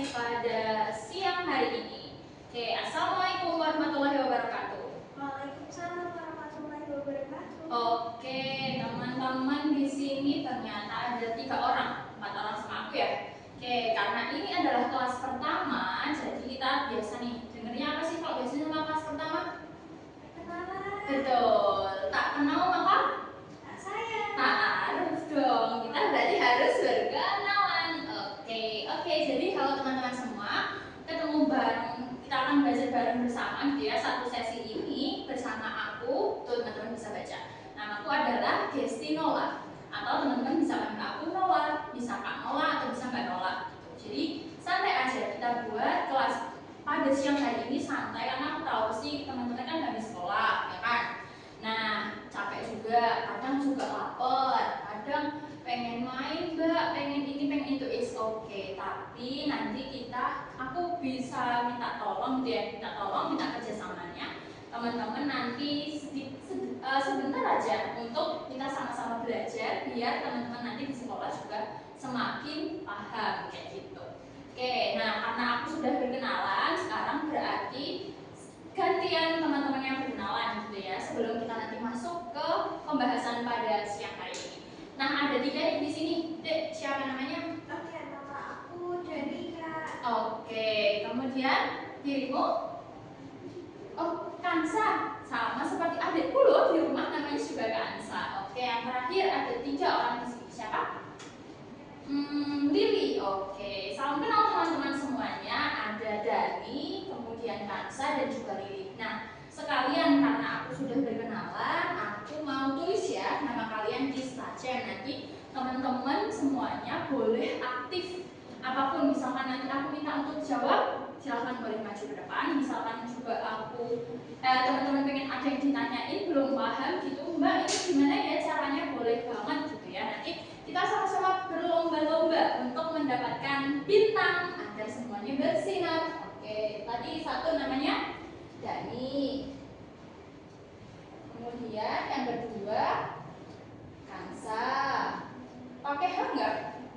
sesi pada siang hari ini. Oke, assalamualaikum warahmatullahi wabarakatuh. Waalaikumsalam warahmatullahi wabarakatuh. Oke, teman-teman di sini ternyata ada 3 orang, 4 orang sama aku ya. Oke, karena ini adalah kelas pertama, jadi kita biasa nih. Dengernya apa sih kalau biasanya sama kelas pertama? Kenalan. Betul, tak kenal maka Tak sayang. tak harus dong. Kita berarti harus berkenalan. Oke, jadi halo teman-teman semua. Ketemu bareng, kita akan belajar bareng bersama gitu ya. Satu sesi ini bersama aku, tuh teman-teman bisa baca. Namaku adalah Destinola, atau teman-teman bisa panggil aku Nola, bisa Kak Nola atau bisa Mbak Nola. Jadi santai aja kita buat kelas pada siang hari ini santai karena aku tahu sih teman-teman kan habis sekolah, ya kan? Nah, capek juga, kadang juga lapar, kadang pengen main mbak, pengen ini, pengen itu, is okay. Tapi nanti aku bisa minta tolong dia, minta kerjasamanya teman-teman nanti sebentar aja untuk kita sama-sama belajar biar teman-teman nanti di sekolah juga semakin paham kayak gitu. Oke, nah karena aku sudah berkenalan, sekarang berarti gantian teman-teman yang berkenalan gitu ya sebelum kita nanti masuk ke pembahasan pada siang hari ini. Nah, ada 3 nih di sini. Dek, siapa namanya? Oke, nama aku Janika. Oke, kemudian dirimu? Oh, Kansa. Sama seperti adikku loh di rumah namanya juga Kansa. Oke, yang terakhir ada 3 orang di sini. Siapa? Lili. Oke, salam kenal teman-teman semuanya. Ada Dani, kemudian Kansa dan juga Lili. Nah, sekalian karena aku sudah berkenalan, aku mau tulis ya nama kalian di saja. Nanti teman-teman semuanya boleh aktif. Apapun, misalkan nanti aku minta untuk jawab, silahkan boleh maju ke depan. Misalkan juga teman-teman pengen ada yang ditanyain belum paham gitu, Mbak ini gimana ya caranya, boleh banget gitu ya. Nanti kita sama-sama berlomba-lomba untuk mendapatkan bintang agar semuanya bersinar. Oke, tadi satu namanya Dani. Kemudian yang kedua Kansa. Pakai H enggak?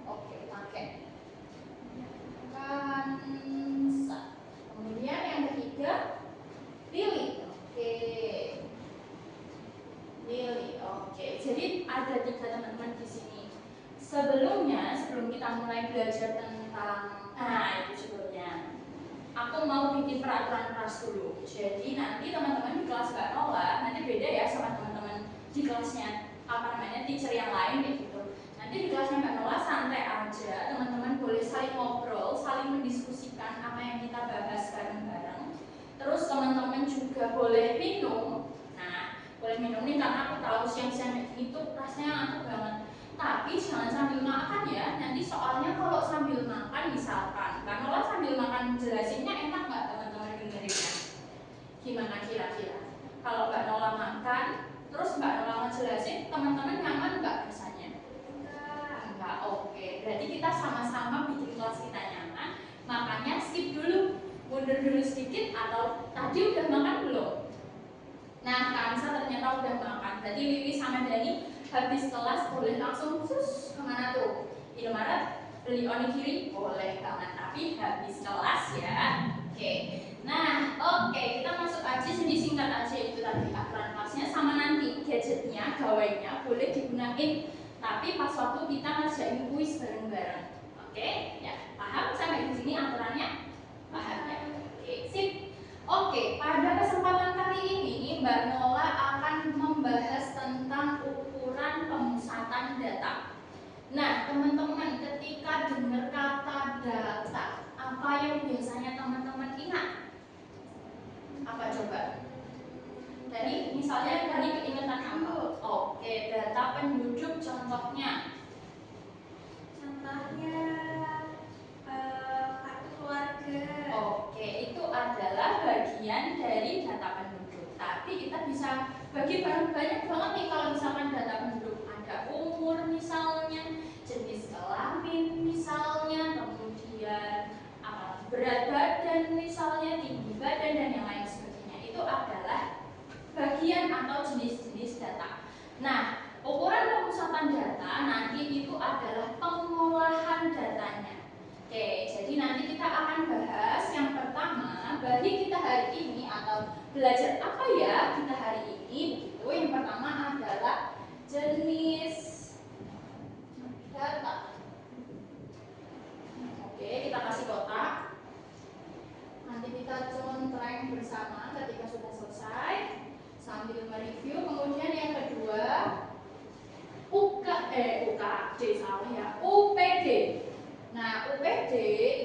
Oke, pakai Kansa. Kemudian yang ketiga Lili. Oke. Lili. Oke. Jadi ada 3 teman-teman di sini. Sebelum kita mulai belajar tentang itu sebelumnya aku mau bikin peraturan kelas dulu. Jadi nanti teman-teman di kelas Mbak Nola nanti beda ya sama teman-teman di kelasnya teacher yang lain kayak gitu. Nanti di kelasnya Mbak Nola santai aja, teman-teman boleh saling ngobrol, saling mendiskusikan apa yang kita bahas bareng-bareng. Terus teman-teman juga boleh minum. Nah, boleh minum nih karena aku tahu siang-siang kayak gini tuh rasanya ngantuk banget. Tapi jangan sambil makan ya. Nanti soalnya kalau sambil makan misalkan Mbak Nola sambil makan jelasinnya enak nggak teman-teman dengerinnya? Gimana kira-kira? Kalau Mbak Nola makan, terus Mbak Nola ngejelasin, teman-teman nyaman nggak rasanya? Enggak. Oke. Berarti kita sama-sama bikin kelas kita nyaman. Makanya skip dulu, mundur dulu sedikit, atau tadi udah makan belum? Nah, Kansa ternyata udah makan. Berarti Lili sama Dani habis kelas boleh langsung kemana tuh? Indomaret, beli onigiri boleh banget, tapi habis kelas ya. Oke. Nah, kita masuk aja, jadi singkat aja itu tadi aturan kelasnya, sama nanti gadgetnya, gawainya boleh digunain, tapi pas waktu kita ngerjain kuis bareng-bareng. Oke, ya paham sampai di sini aturannya? Paham ya? Oke, sip. Oke, pada kesempatan kali ini Mbak Nola akan membahas tentang ukuran pemusatan data. Nah, teman-teman ketika dengar kata data, apa yang biasanya teman-teman ingat? Apa coba? Dari misalnya dari keingetan apa? Oke, data penduduk contohnya. Contohnya kartu keluarga. Oke, itu adalah bagian dari data penduduk. Tapi kita bisa bagi banyak banget nih kalau misalkan data penduduk. Ada umur misalnya, jenis kelamin misalnya, kemudian berat badan misalnya, tinggi badan dan yang lain sebagainya. Itu adalah bagian atau jenis-jenis data. Nah, ukuran pemusatan data nanti itu adalah pengolahan datanya. Oke, jadi nanti kita UKD salah ya, UPD. Nah, UPD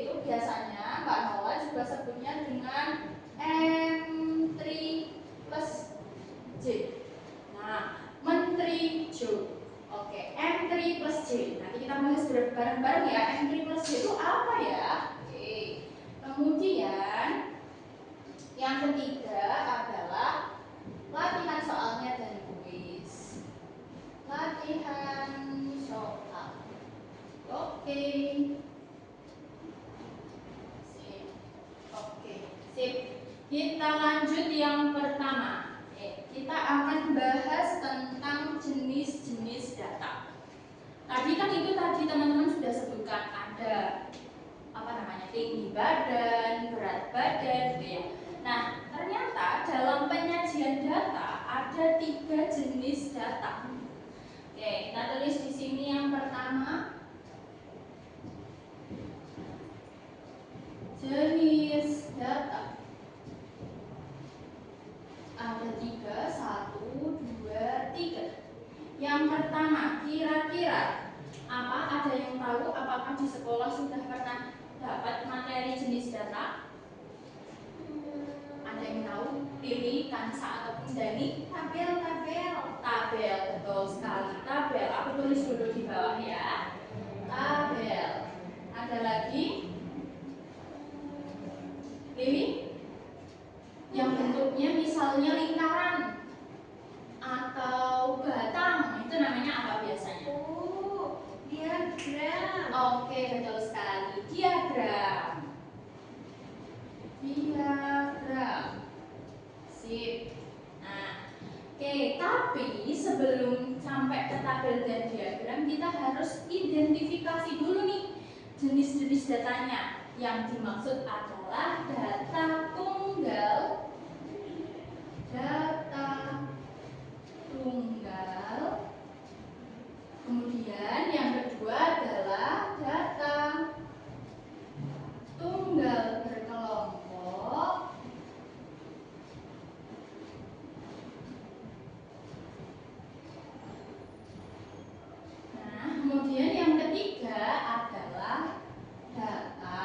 itu biasanya Mbak Nola juga sebutnya dengan M3 plus J. Nah, Menteri Jo. Oke, M3 plus J. Nanti kita bahas bareng-bareng ya. M3 plus J itu apa ya? Oke. Kemudian yang ketiga adalah latihan soalnya dan kuis. Latihan soal. Oke. Sip. Oke, sip. Kita lanjut yang pertama. Kita akan bahas tentang jenis-jenis data. Tadi kan itu tadi teman-teman sudah sebutkan ada apa namanya, tinggi badan, berat badan, gitu ya. Nah, ternyata dalam penyajian data ada 3 jenis data. Oke, kita tulis di sini yang pertama jenis data. Ada 3, 1, 2, 3. Yang pertama, kira-kira apa? Ada yang tahu apakah di sekolah sudah pernah dapat materi jenis data? Ada yang tahu? Lili, Kansa, ataupun Dani? Tabel. Tabel, betul sekali. Tabel, aku tulis dulu di bawah ya. Tabel. Ada lagi? Lili? Yang bentuknya misalnya lingkaran atau batang, itu namanya apa biasanya? Oh, diagram. Oke, betul sekali. Diagram. Sip. Nah, oke, tapi sebelum sampai ke tabel dan diagram, kita harus identifikasi dulu nih jenis-jenis datanya. Yang dimaksud adalah data tunggal, kemudian yang kedua adalah data tunggal berkelompok, nah kemudian yang ketiga adalah data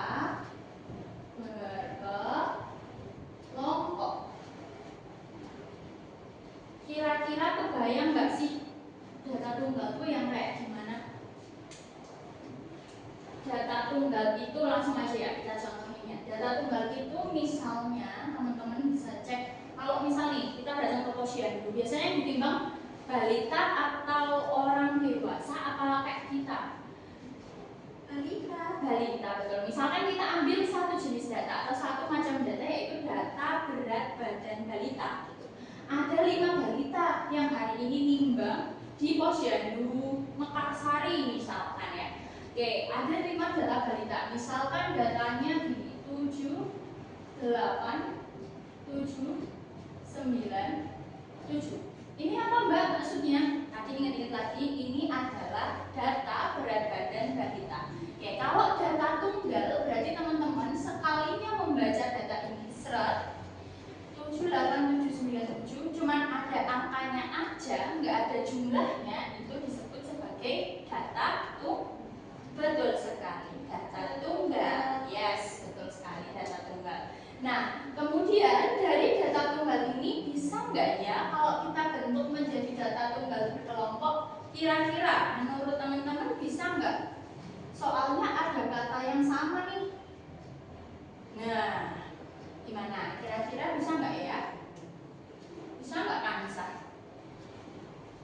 berkelompok. Kira-kira kebayang nggak sih data tunggal itu yang kayak gimana? Data tunggal itu langsung aja ya kita contohin ya. Data tunggal itu misalnya teman-teman bisa cek, kalau misalnya kita datang ke posyandu, biasanya yang ditimbang balita atau orang dewasa apa kayak kita? Balita, betul. Misalkan kita ambil satu jenis data atau satu macam data, yaitu data berat badan balita. Ada 5 balita yang hari ini nimbang di posyandu Mekarsari misalkan ya. Oke, ada 5 data balita. Misalkan datanya di 7, 8, 7, 9, 7. Ini apa Mbak maksudnya? Tadi ingat-ingat lagi, ini adalah data berat badan balita. Oke, kalau data tunggal berarti teman-teman sekalinya membaca data ini seret 7, 8, 7, 9, 7, cuman ada angkanya aja, nggak ada jumlahnya, itu disebut sebagai data tunggal. Betul sekali, data tunggal. Yes, betul sekali, data tunggal. Nah, kemudian dari data tunggal ini bisa nggak ya kalau kita bentuk menjadi data tunggal berkelompok? Kira-kira menurut teman-teman bisa nggak? Soalnya ada kata yang sama nih. Nah, gimana? Kira-kira bisa nggak ya? Bisa nggak Kansa?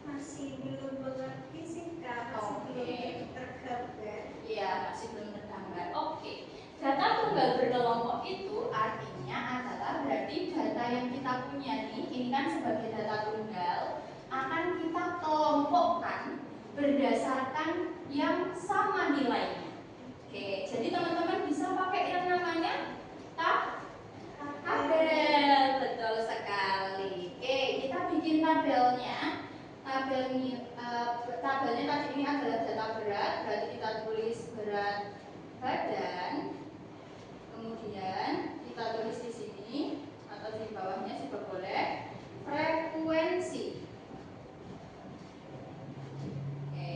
Masih belum mengerti sih Kak, masih belum tergambar. Iya, masih belum tergambar. Oke. Data tunggal berkelompok itu artinya adalah berarti data yang kita punya nih, ini kan sebagai data tunggal, akan kita kelompokkan berdasarkan yang sama nilainya. Oke, jadi teman-teman bisa pakai yang namanya tabel. Betul sekali. Oke, kita bikin tabelnya. Tabelnya tadi ini adalah data berat, berarti kita tulis berat badan. Kemudian kita tulis di sini atau di bawahnya juga boleh frekuensi. Oke,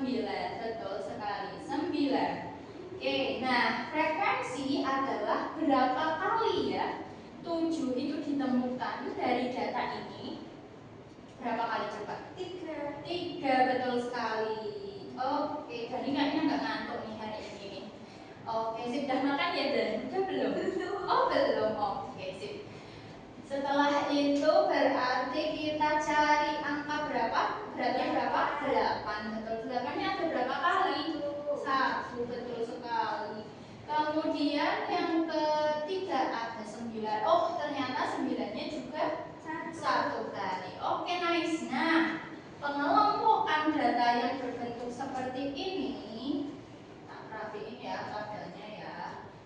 betul sekali, 9. Oke, nah frekuensi adalah berapa kali ya 7 itu ditemukan dari data ini. Berapa kali coba? 3. 3, betul sekali. Oke, Dani kayaknya nggak ngantuk nih hari ini. Oke, sudah makan ya Dan? Udah belum? Oh belum, oke sip. Setelah itu berarti kita cari angka berapa? Beratnya berapa? 8, betul. 8-nya ada berapa kali? 1, betul sekali. Kemudian yang ketiga ada 9. Oh ternyata 9-nya juga 1 kali. Oke, nice. Nah, pengelompokan data yang berbentuk seperti ini, tak rapiin ya tabelnya ya.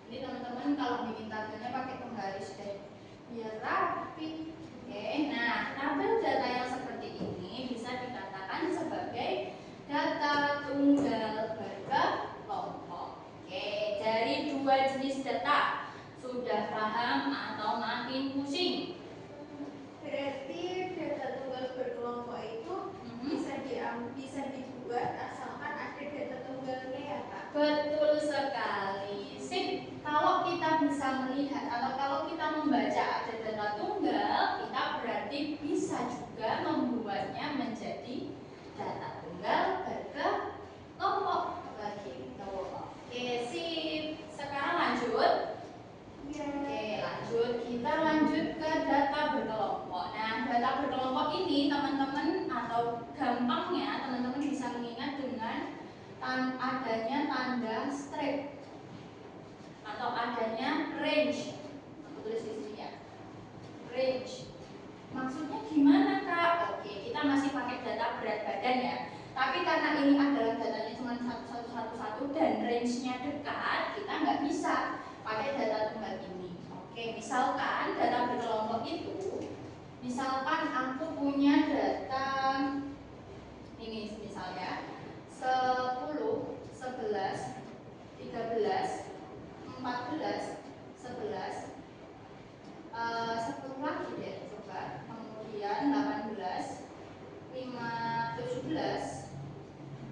Ini teman-teman kalau bikin tabelnya pakai penggaris deh, biar rapi. Oke, nah tabel data yang seperti ini bisa dikatakan sebagai data tunggal berkelompok. Oke, dari 2 jenis data sudah paham atau makin pusing? Berarti data tunggal berkelompok itu bisa dibuat asalkan ada data tunggalnya ya Kak? Betul sekali. Sip. Kalau kita bisa melihat atau kalau kita membaca ada data tunggal, kita berarti bisa juga membuatnya menjadi data tunggal berkelompok begitu. Oke, sip. Sekarang lanjut. Iya. Oke, lanjut. Kita lanjut ke data berkelompok. Nah, data berkelompok ini teman-teman atau gampangnya teman-teman bisa mengingat dengan adanya tanda strip atau adanya range. Aku tulis di sini ya. Range. Maksudnya gimana Kak? Oke, kita masih pakai data berat badan ya. Tapi karena ini adalah datanya cuma satu dan range-nya dekat, kita nggak bisa pakai data tunggal ini. Oke, misalkan data berkelompok itu, misalkan aku punya data ini misalnya 10, 11, 13, 14, 11, 10 lagi deh coba, kemudian 18, 5, 17,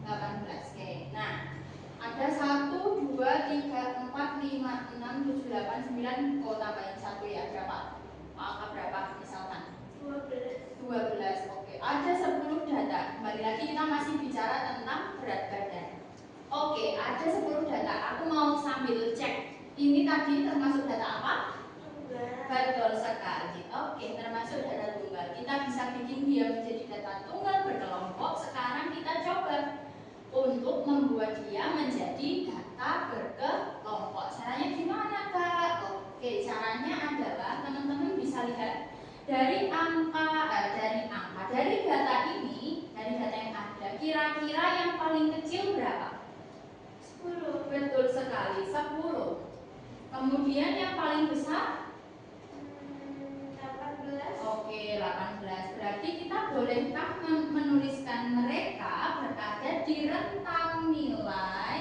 18. Oke, nah ada 1, 2, 3, 4, 5, 6, 7, 8, 9. Oh tambahin 1 ya, berapa? Angka berapa misalkan? 12. Oke, ada 10 data. Kembali lagi kita masih bicara tentang berat badan. Oke, ada 10 data. Aku mau sambil cek. Ini tadi termasuk data apa? Betul sekali. Oke, termasuk data tunggal. Kita bisa bikin dia menjadi data tunggal berkelompok. Sekarang kita coba untuk membuat dia menjadi data berkelompok. Caranya gimana Kak? Oke, caranya adalah teman-teman bisa lihat dari data ini, dari data yang ada, kira-kira yang paling kecil berapa? 10. Betul sekali, 10. Kemudian yang paling besar? 18. Oke, 18. Berarti kita bolehkah menuliskan mereka berada di rentang nilai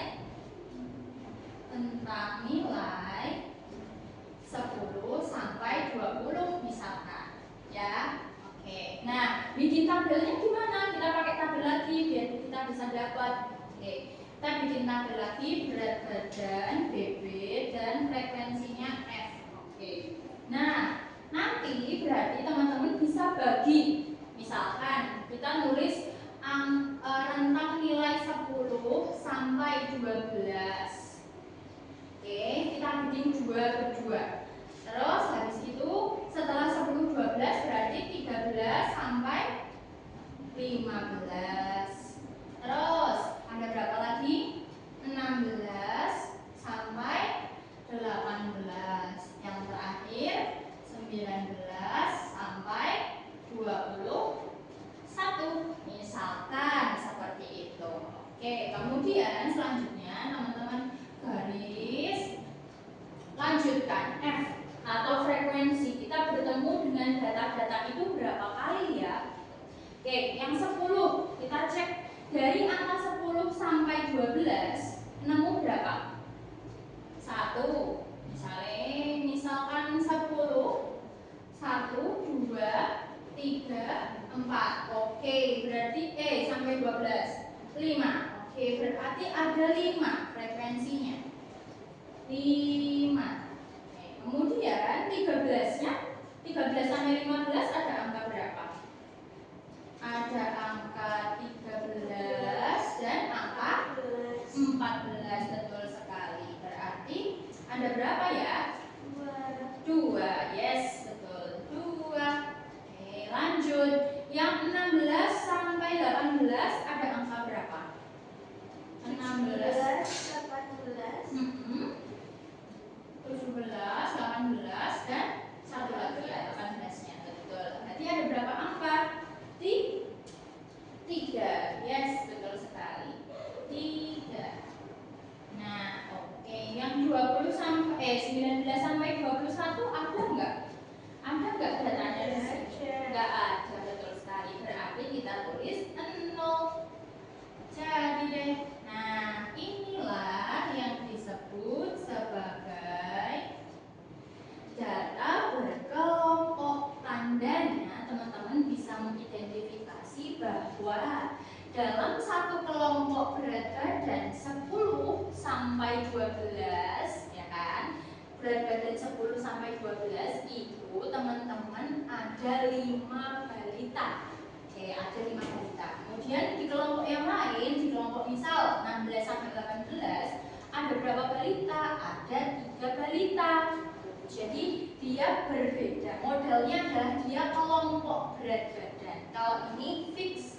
10 sampai 20 misalkan. Ya. Oke. Nah, bikin tabelnya gimana? Kita pakai tabel lagi biar kita bisa dapat. Oke. Kita bikin tabel lagi berat badan BB dan frekuensinya F. Oke. Nah, nanti berarti teman-teman bisa bagi. Misalkan kita nulis rentang nilai 10 sampai 12. Oke, kita bikin 2 per 2. Terus habis itu setelah 10 12 berarti 13 sampai 15. Terus ada berapa lagi? 16 sampai 18. Yang terakhir 19 sampai 21. Misalkan seperti itu. Oke, kemudian selanjutnya teman-teman garis lanjutkan F atau frekuensi. Kita bertemu dengan data-data itu berapa kali ya? Oke, yang 10 kita cek dari angka 10 sampai 12 nemu berapa? 1. Misalkan 10 1, 2, 3, 4. Oke, berarti sampai 12 5. Oke, ada 5 frekuensinya. 5. Oke, kemudian 13-nya, 13 sampai 15 ada angka berapa? Ada angka 13 dan angka 14, betul sekali. Berarti ada berapa ya? 2. Yes, betul. 2. Oke, lanjut. Yang 16 sampai 18 ada angka berapa? 16, 18, 17, 18 dan satu lagi ya 18-nya. Betul. Berarti ada berapa angka? 3. Yes, betul sekali. 3. Nah, oke, yang 19 sampai 21 ada enggak? Ada enggak datanya di sini? Enggak ada, betul sekali. Berarti kita tulis 0. Jadi deh. Nah, inilah yang disebut sebagai data berkelompok. Tandanya teman-teman bisa mengidentifikasi bahwa dalam satu kelompok berat badan 10 sampai 12, ya kan? Berat badan 10 sampai 12 itu teman-teman ada 5 balita. Oke, ada 5 balita. Kemudian di kelompok yang lain, di kelompok misal 16 sampai 18, ada berapa balita? Ada 3 balita. Jadi dia berbeda. Modelnya adalah dia kelompok berat badan. Kalau ini fix,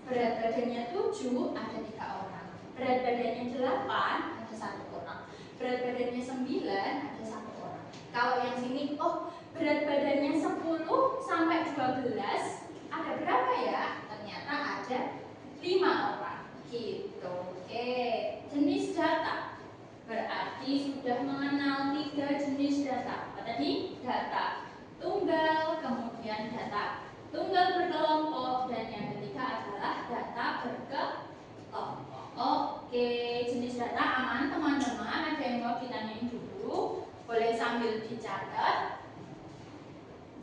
berat badannya 7 ada 3 orang. Berat badannya 8 ada 1 orang. Berat badannya 9 ada 1 orang. Kalau yang sini, berat badannya 10 sampai 12 ada berapa ya? Ternyata ada 5 orang. Gitu. Oke, jenis data. Berarti sudah mengenal 3 jenis data. Apa tadi? Data tunggal, kemudian data tunggal berkelompok, dan yang ketiga adalah data berkelompok. Oke, jenis data aman teman-teman. Ada yang mau ditanyain dulu? Boleh sambil dicatat.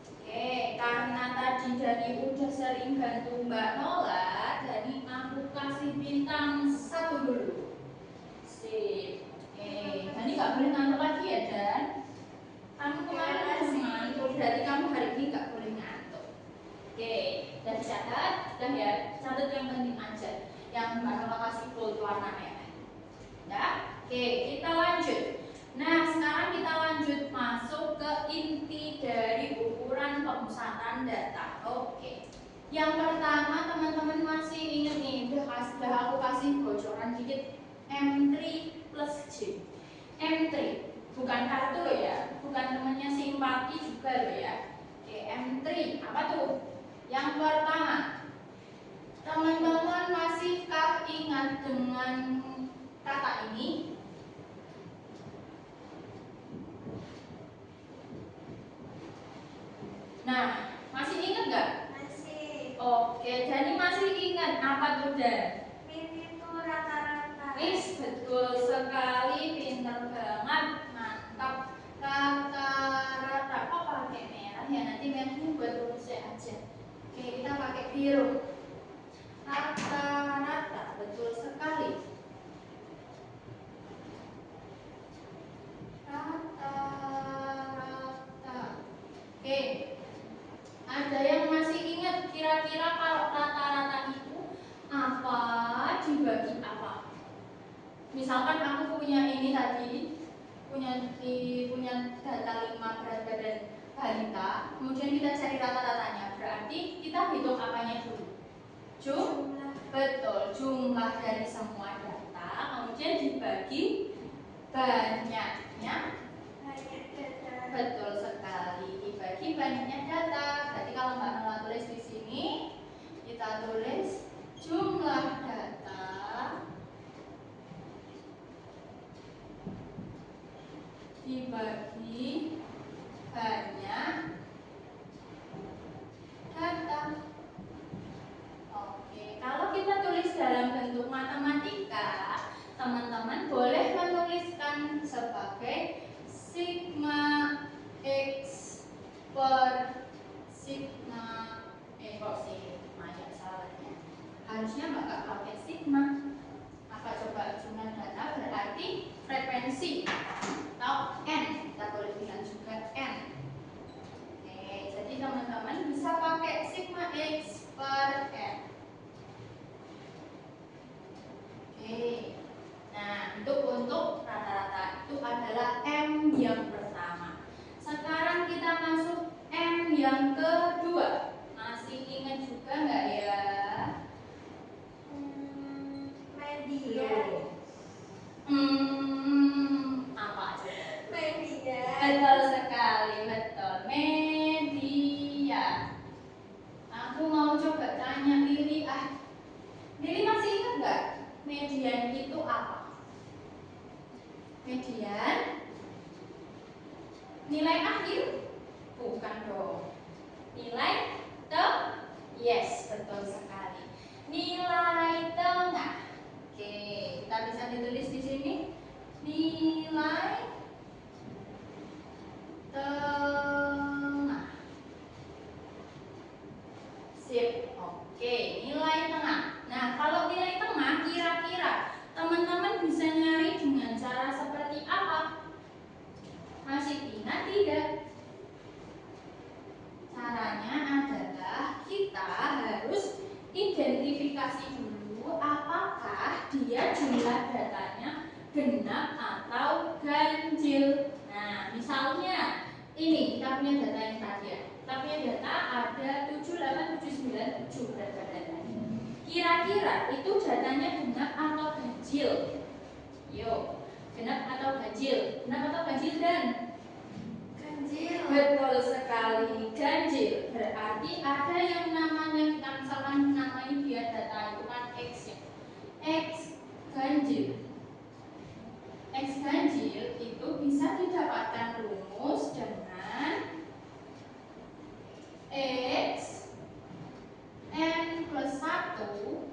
Oke, karena tadi Dani udah sering bantu Mbak Nola, jadi aku kasih bintang 1 dulu. Sip. Oke, Dani nggak boleh ngantuk lagi ya, Dan. Kamu kemarin harus ngantuk, berarti kamu hari ini nggak boleh ngantuk. Oke, dan dicatat, dan ya catat yang penting aja, yang Mbak Nola kasih bold warna merah. Ya, oke, kita lanjut. Nah, sekarang kita lanjut masuk ke inti dari ukuran pemusatan data. Oke. Yang pertama, teman-teman masih ingat nih, udah aku kasih bocoran dikit, M3 plus J. M3 bukan kartu loh ya, bukan temannya simpati juga loh ya. Oke, M3 apa tuh? Yang pertama, teman-teman masihkah ingat dengan kata ini? Nah, masih ingat nggak? Masih. Oke, jadi masih ingat apa tuh, Dan? Min itu rata-rata. Wis, betul sekali, pintar banget, mantap. Rata-rata, kok pakai merah ya? Nanti merahnya buat rumusnya aja. Oke, kita pakai biru. Rata-rata, betul sekali. Rata-rata. Oke. Ada yang masih ingat kira-kira kalau rata-rata itu apa, dibagi apa? Misalkan aku punya ini tadi, punya data 5 berat badan balita, kemudian kita cari rata-ratanya. Berarti kita hitung apanya dulu? Jumlah. Betul, jumlah dari semua data, kemudian dibagi banyaknya. Banyak data. Betul sekali, dibagi banyaknya data. Berarti kalau Mbak Nola tulis di sini, kita tulis jumlah data dibagi banyak data. Oke, kalau kita tulis dalam bentuk matematika, teman-teman boleh menuliskan sebagai sigma X per sigma kok sigma ya salahnya. Harusnya nggak pakai sigma. Apa Apa coba? Jumlah data berarti frekuensi atau N. Kita boleh bilang juga N. Oke, jadi teman-teman bisa pakai sigma X per N. Oke. Nah, untuk rata-rata itu adalah M yang pertama. Sekarang kita masuk M yang kedua. Masih ingat juga nggak ya? Median. Apa aja? Median. Betul sekali, betul. Media. Aku mau coba tanya Lili. Lili masih ingat nggak? Median itu apa? Median nilai akhir? Bukan dong. Nilai yes, betul sekali. Nilai tengah. Oke, kita bisa ditulis di sini. Nilai tengah. Sip. Oke, nilai tengah. Nah, kalau nilai tengah kira-kira teman-teman bisa nyari dengan cara seperti apa? Masih ingat tidak? Caranya adalah kita harus identifikasi dulu apakah dia jumlah datanya genap atau ganjil. Nah, misalnya ini kita punya data yang tadi ya. Kita punya data ada 78797 berat badannya. Kira-kira itu datanya genap atau ganjil? Yuk, genap atau ganjil? Genap atau ganjil dan? Ganjil. Betul sekali, ganjil. Berarti ada yang namanya kita misalkan namanya dia data itu kan X ya. X ganjil. X ganjil itu bisa didapatkan rumus dengan X N plus 1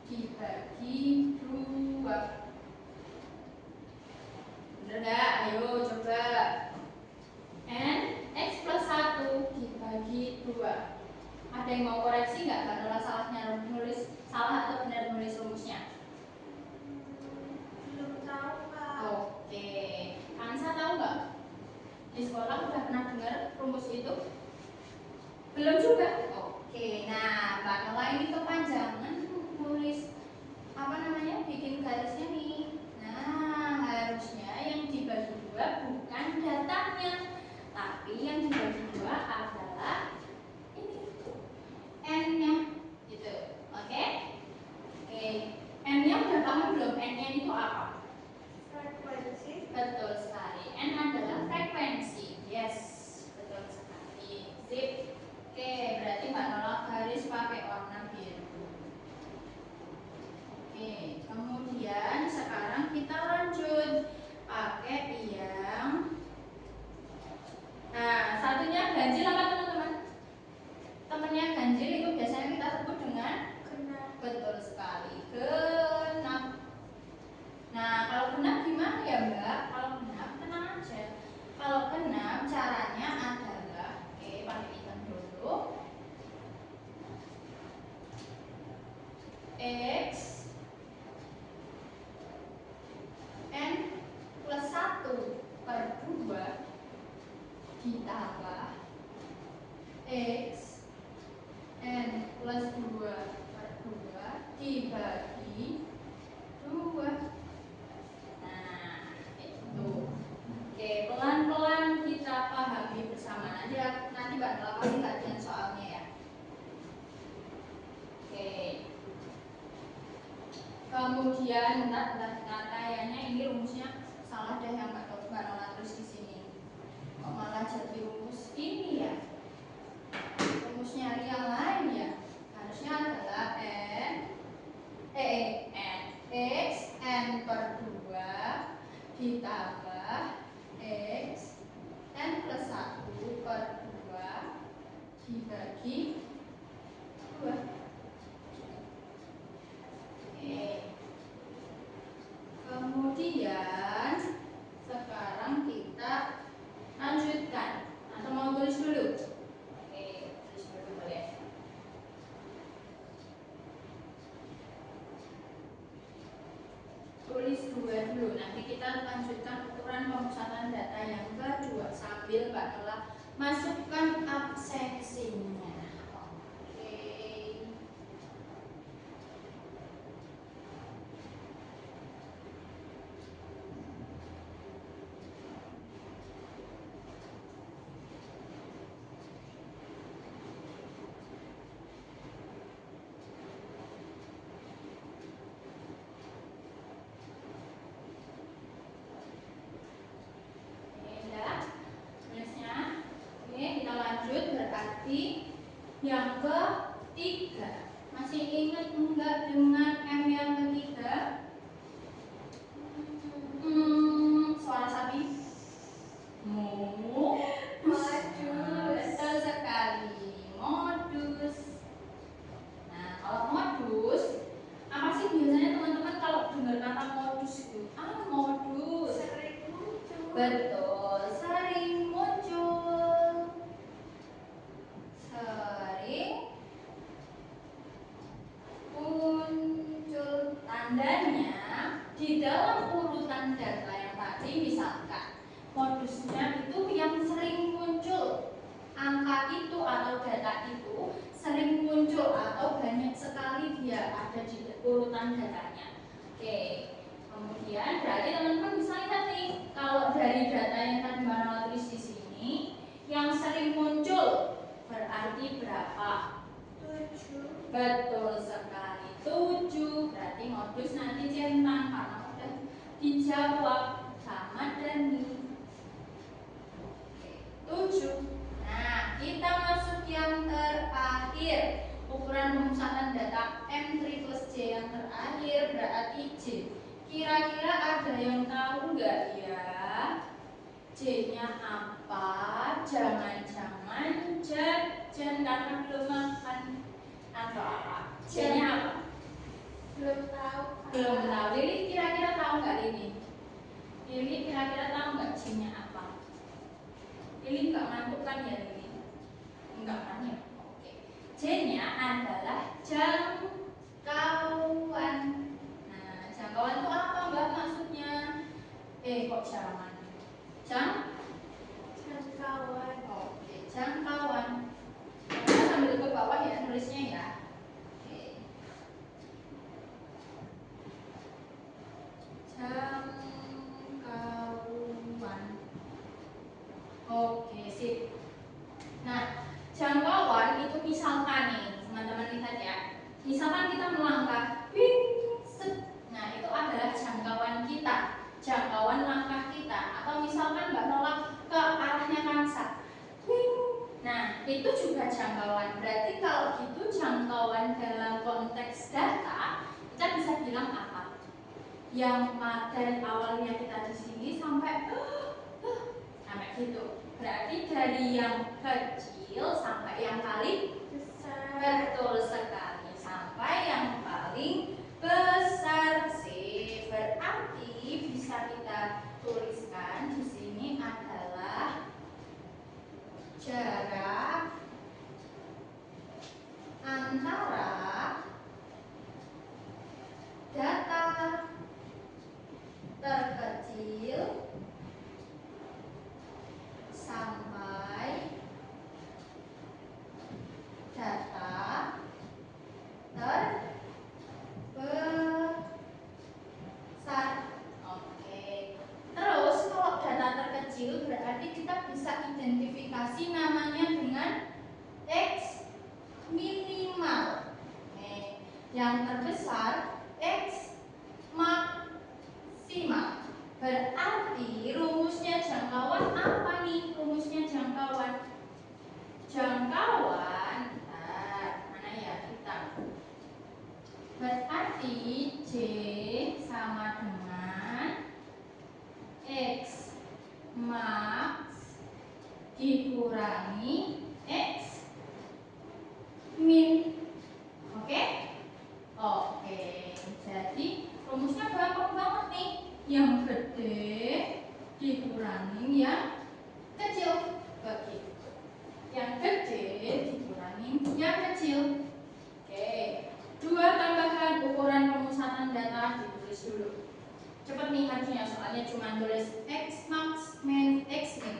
dibagi 2. Bener gak? Ayo coba. N X plus 1 dibagi 2. Ada yang mau koreksi nggak? Karena salahnya nulis salah atau benar nulis rumusnya? Belum tahu, Kak. Oke, Kansa tahu nggak? Di sekolah udah pernah dengar rumus itu? Belum juga? Oke, nah Mbak Nola ini kepanjangan nulis apa namanya? Bikin garisnya nih. Nah, harusnya yang dibagi 2 bukan datanya, tapi yang dibagi 2 adalah ini N-nya gitu. Oke? Oke. N-nya udah paham belum? N-nya itu apa? Frekuensi. Betul sekali. N adalah frekuensi. Yes, betul sekali. Sip. Oke, berarti Mbak Nola garis pakai warna biru. Oke, kemudian sekarang kita lanjut pakai yang nah, satunya ganjil apa teman-teman? Temennya ganjil itu biasanya kita sebut dengan Genap. betul sekali, genap. Nah, kalau genap gimana ya Mbak? Kalau genap tenang aja. Kalau genap caranya adalah pakai hitam dulu. X N plus 1 per 2 ditambah X N plus 2 per 2 dibagi 2. Nah, itu. Oke, pelan-pelan kita pahami bersama. Nanti Mbak Nola kasih latihan soalnya ya. Oke. Kemudian kayaknya ini rumusnya salah deh yang Mbak Nola tulis di sini. Kok malah jadi rumus ini ya? Rumusnya yang lain ya. Harusnya adalah X N per 2 ditambah X N plus 1 per 2 dibagi 2. Oke. Kemudian sekarang kita lanjutkan. Atau mau tulis dulu? Oke, tulis dulu boleh. sambil Mbak Nola masukkan absensinya. Oke. Berarti yang ketiga, masih ingat enggak dengan M yang ketiga? Suara sapi. Modus. Betul sekali. Modus. Nah, kalau modus, apa sih biasanya teman-teman kalau dengar kata modus itu? Modus. Sering muncul. Betul, sering muncul. Tandanya di dalam urutan data yang tadi, misalkan modusnya itu yang sering muncul, angka itu atau data itu sering muncul atau banyak sekali dia ada di urutan datanya. Oke, kemudian berarti teman-teman bisa lihat nih, kalau dari data yang tadi Mbak tulis di sini, yang sering muncul berarti berapa? 7. Betul sekali, 7. Berarti modus nanti centang karena udah dijawab sama Dani. 7. Nah, kita masuk yang terakhir. Ukuran pemusatan data M3+J yang terakhir berarti J. Kira-kira ada yang tahu nggak ya? J-nya apa? Jangan-jangan jajan karena belum makan atau apa? J-nya apa? Belum tahu. Belum tahu. Lili kira-kira tahu nggak Lili? Lili kira-kira tahu nggak J-nya apa? Lili nggak ngantuk kan ya Lili? Enggak kan ya? Oke. J-nya adalah jangkauan. Nah, jangkauan itu apa Mbak maksudnya? Kok jangan? Jangkauan. Oke, jangkauan. Kita sambil ke bawah ya nulisnya ya. Oke. Jangkauan. Oke, sip. Nah, jangkauan itu misalkan nih, teman-teman lihat ya. Misalkan kita melangkah, nah itu adalah jangkauan kita, jangkauan langkah kita. Atau misalkan Mbak Nola ke arahnya Kansa, nah itu juga jangkauan. Berarti kalau gitu jangkauan dalam konteks data kita bisa bilang apa? Yang dari awalnya kita di sini sampai gitu. Berarti dari yang kecil sampai yang paling Besar. betul sekali, sampai yang paling besar sih. Berarti bisa kita tuliskan di sini adalah jarak antara data terkecil sampai data terbesar. Oke. Terus kalau data terkecil berarti kita bisa identifikasi namanya dengan X minimal. Yang terbesar X maksimal. Berarti rumusnya jangkauan apa nih? Rumusnya jangkauan. Jangkauan, mana ya kita? Berarti J sama dengan X max dikurangi X min. Oke? Oke. Jadi rumusnya gampang banget nih. Yang gede dikurangi yang kecil. Begitu. Yang gede dikurangi yang kecil. Oke. 2 tambahan ukuran pemusatan data ditulis dulu. Cepet nih harusnya, soalnya cuma tulis X max min X min.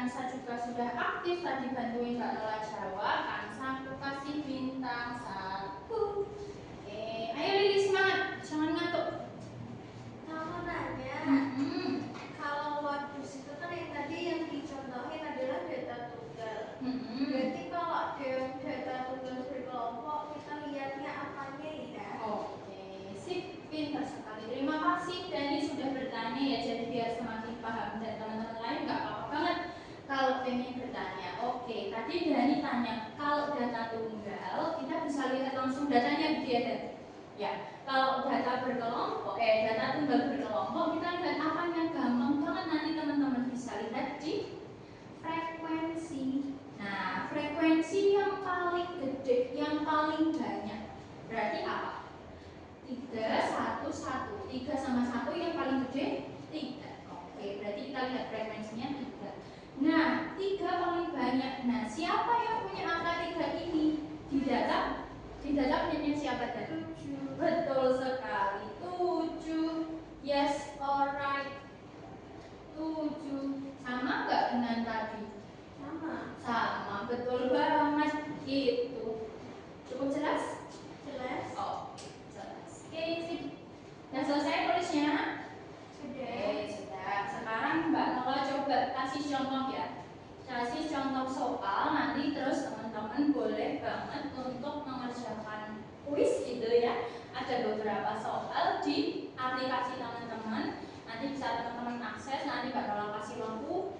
Kansa juga sudah aktif tadi bantuin Mbak Nola jawab. Kansa aku kasih bintang 1. Ayo Lili semangat, jangan ngantuk. Kamu nanya, kalau modus itu kan yang tadi yang dicontohin adalah data tunggal. Berarti kalau ada data tunggal berkelompok, kita lihatnya apanya ya? Oke, sip, pintar sekali. Terima kasih Dani sudah bertanya ya, jadi biar semakin paham dan teman-teman lain nggak apa-apa banget kalau pengen bertanya. Oke, tadi Dani tanya kalau data tunggal kita bisa lihat langsung datanya gitu ya Dan? Ya, kalau data berkelompok, data tunggal berkelompok kita lihat apanya, gampang banget nanti teman-teman bisa lihat di frekuensi. Nah, frekuensi yang paling gede, yang paling banyak berarti apa? 3, 1, 1. 3 sama 1 yang paling gede 3. Oke, berarti kita lihat frekuensinya 3. Nah, 3 paling banyak. Nah, siapa yang punya angka 3 ini? Di data punya siapa Dan? 7. Betul sekali. 7. Yes, alright. 7. Sama nggak dengan tadi? Sama, betul banget. Itu. Cukup jelas? Jelas? Oh, jelas. Oke, sip. Udah selesai tulisnya? Sudah. Sudah. Sekarang Mbak Nola coba kasih contoh ya. Kasih contoh soal, nanti terus teman-teman boleh banget untuk mengerjakan kuis gitu ya. Ada beberapa soal di aplikasi teman-teman. Nanti bisa teman-teman akses, nanti Mbak Nola kasih waktu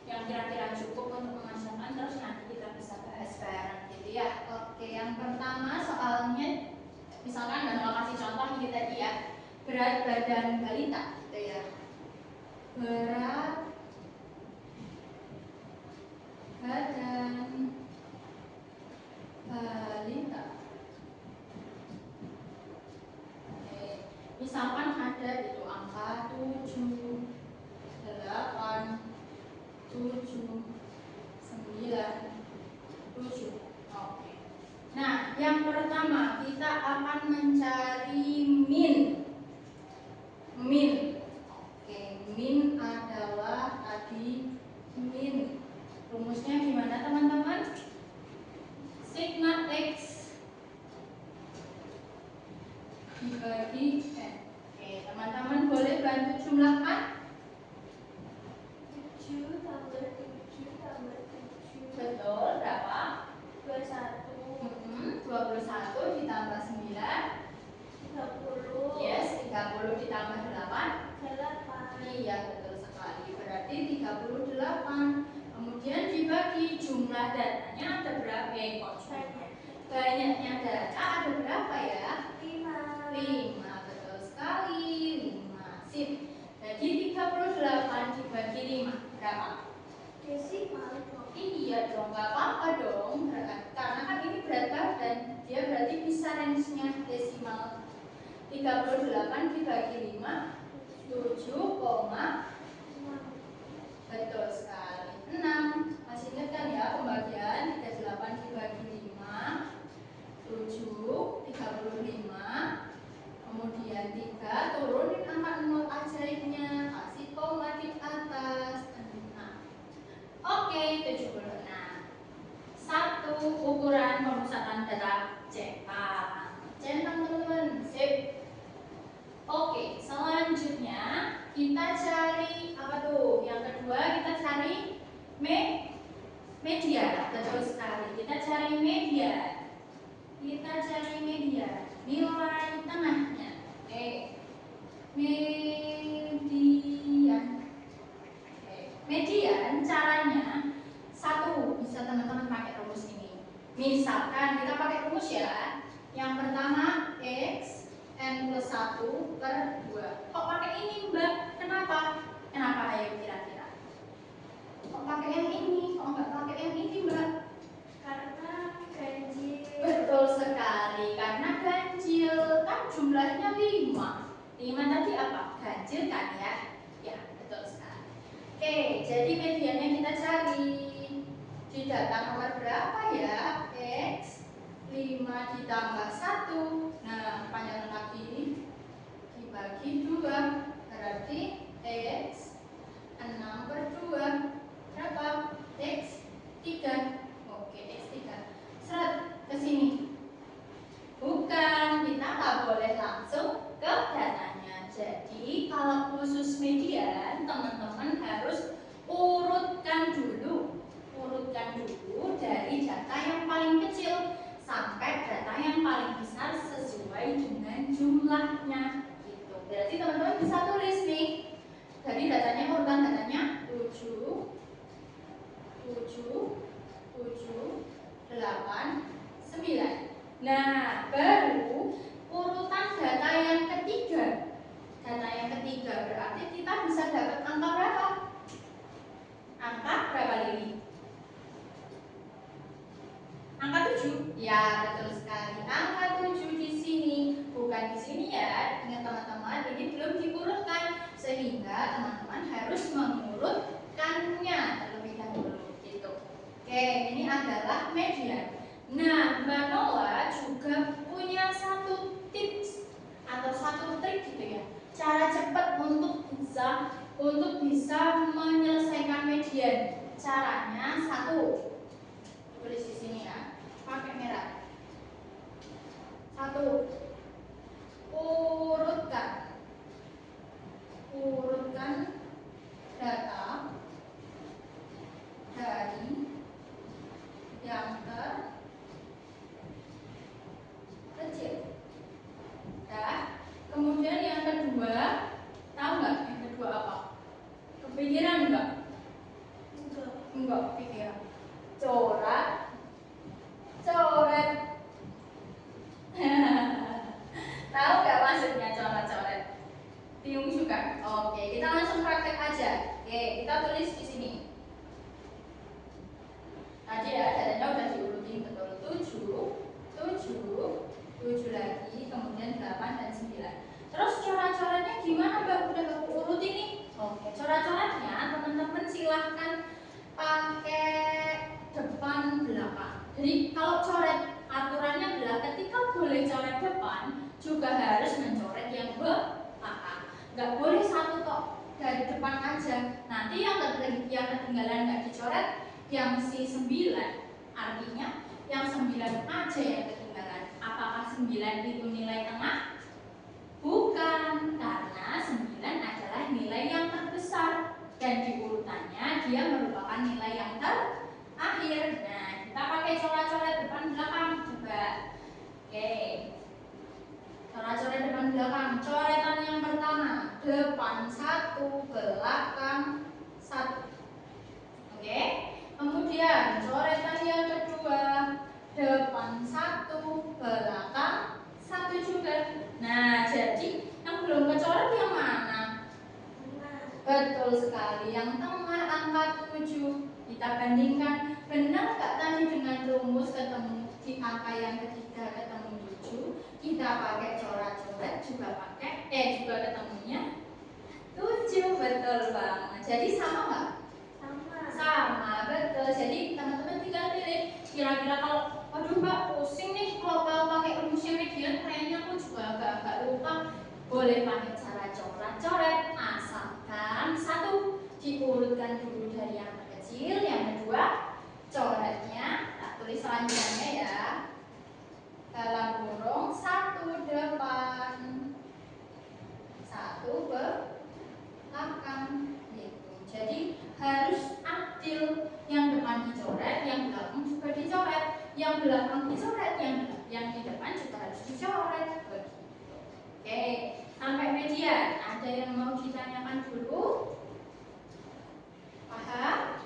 yang kira-kira cukup untuk mengerjakan, terus nanti kita bisa bahas bareng gitu ya. Oke, yang pertama soalnya misalkan Mbak Nola kasih contoh ini tadi ya, berat badan balita gitu ya. Berat badan balita. Oke, misalkan ada itu angka 7, 8, 7, 9, 7. Oke. Nah, yang pertama kita akan mencari min. Oke, min adalah tadi min. Rumusnya gimana teman-teman? Sigma X dibagi N. Oke, teman-teman boleh bantu jumlahkan. 7 tambah 7 tambah 7. Betul, berapa? 21. 21 ditambah 9. 30. Yes, 30 ditambah 8. 8. Iya, betul sekali. Berarti 38. Kemudian dibagi jumlah datanya ada berapa? Banyaknya data ada berapa ya? 5. Betul sekali. 5. Sip. Jadi 38 dibagi 5 berapa? Desimal. Iya dong, nggak apa-apa dong. Karena kan ini berat badan, dia berarti bisa range-nya desimal. 38 dibagi 5, 7, betul sekali. 6. Masih ingat kan ya pembagian 38 dibagi 5, 7, 35. Kemudian 3, turunin angka 0 ajaibnya, kasih koma di atas. 6. Oke, 76. 1. Ukuran pemusatan data cetak. Centang teman-teman, sip. Oke, selanjutnya kita cari apa tuh? Yang kedua kita cari media. Betul sekali. Kita cari media. Nilai tengahnya. Oke. Median caranya 1. Bisa teman-teman pakai rumus ini. Misalkan kita pakai rumus ya. Yang pertama X N+1/2. Kok pakai ini Mbak? Kenapa? Ayo kira-kira? Kok pakai yang ini? Kok nggak pakai yang ini Mbak? Karena ganjil. Betul sekali, karena ganjil. Kan jumlahnya 5. 5 tadi apa? Ganjil kan ya? Ya, betul sekali. Oke, jadi mediannya kita cari. Di data nomor berapa ya? X 5 ditambah 1. Nah, panjang lagi dibagi 2. Berarti X 6/2 berapa? besar sesuai dengan jumlahnya gitu. Berarti teman-teman bisa tulis nih. Jadi datanya urutan datanya 7 8 9. Nah, baru urutan data yang ketiga. Data yang ketiga berarti kita bisa dapat angka berapa? Angka berapa Lili? Angka 7? Ya, betul sekali. Angka 7 di sini, bukan di sini ya. Ingat teman-teman, ini belum diurutkan sehingga teman-teman harus mengurutkannya terlebih dahulu gitu. Oke, ini adalah median. Nah, Mbak Nola juga punya satu tips atau satu trik gitu ya. Cara cepat untuk bisa menyelesaikan median. Caranya satu. Tulis di sini ya, pakai merah. Satu, urutkan data dari yang terkecil. Nah, kemudian yang kedua, tahu nggak yang kedua apa? Kepikiran nggak? Enggak kepikiran. Coret. Tahu nggak maksudnya coret-coret? Bingung juga? Oke, kita langsung praktek aja. Oke, kita tulis di sini. Tadi ya, datanya udah diurutin betul. 7 lagi, kemudian 8 dan 9. Terus coret-coretnya gimana Mbak? Udah aku urutin nih. Oke, coret-coretnya teman-teman silahkan pakai depan belakang. Jadi kalau coret aturannya adalah ketika boleh coret depan juga harus mencoret yang belakang. Nggak boleh satu kok dari depan aja. Nanti yang ketinggalan nggak dicoret yang si 9. Artinya yang 9 aja yang ketinggalan. Apakah 9 itu nilai tengah? Bukan, karena 9 adalah nilai yang terbesar dan di urutannya dia merupakan nilai yang terakhir. Nah, kita pakai coret-coret depan belakang coba. Oke. Coret-coret depan belakang. Coretan yang pertama, depan 1, belakang 1. Oke. Kemudian coretan yang kedua, depan 1, belakang 1 juga. Nah, jadi yang belum kecoret yang mana? Betul sekali, yang tengah angka 7. Kita bandingkan, benar nggak tadi dengan rumus ketemu di angka yang ketiga ketemu 7. Kita pakai coret-coret juga juga ketemunya 7. Betul banget. Jadi sama nggak? Sama, betul. Jadi teman-teman tinggal pilih. Kira-kira kalau, waduh Mbak pusing nih kalau pakai rumusnya median, kayaknya aku juga agak lupa. Boleh pakai cara coret-coret, asalkan satu diurutkan dulu dari yang terkecil, yang kedua coretnya, tak tulis selanjutnya ya. Dalam kurung 1 depan, 1 belakang. Jadi harus adil, yang depan dicoret, yang belakang juga dicoret, yang belakang dicoret, yang di depan juga harus dicoret. Begitu. Oke, sampai median. Ada yang mau ditanyakan dulu? Paham?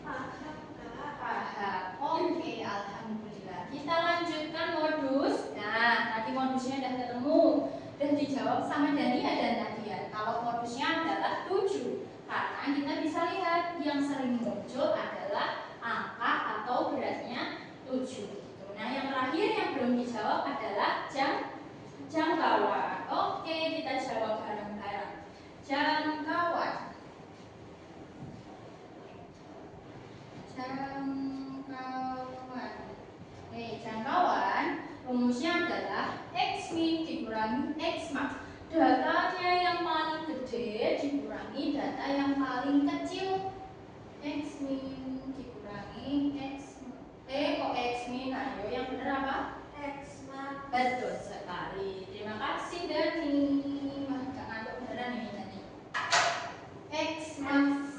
Paham. Oke, alhamdulillah. Kita lanjutkan modus. Nah, tadi modusnya udah ketemu dan dijawab sama Dania dan Nadia. Kalau modusnya adalah 7. Karena kita bisa lihat yang sering muncul adalah angka atau beratnya 7. Nah, yang terakhir yang belum dijawab adalah jangkauan. Oke, kita jawab bareng-bareng. Jangkauan. Jangkauan rumusnya adalah X min dikurangi X max. Datanya yang paling gede dikurangi data yang paling kecil. X min dikurangi X min. Ayo yang benar apa? X max. Betul sekali. Terima kasih Dani. Gak ngantuk beneran ini Dani. X max.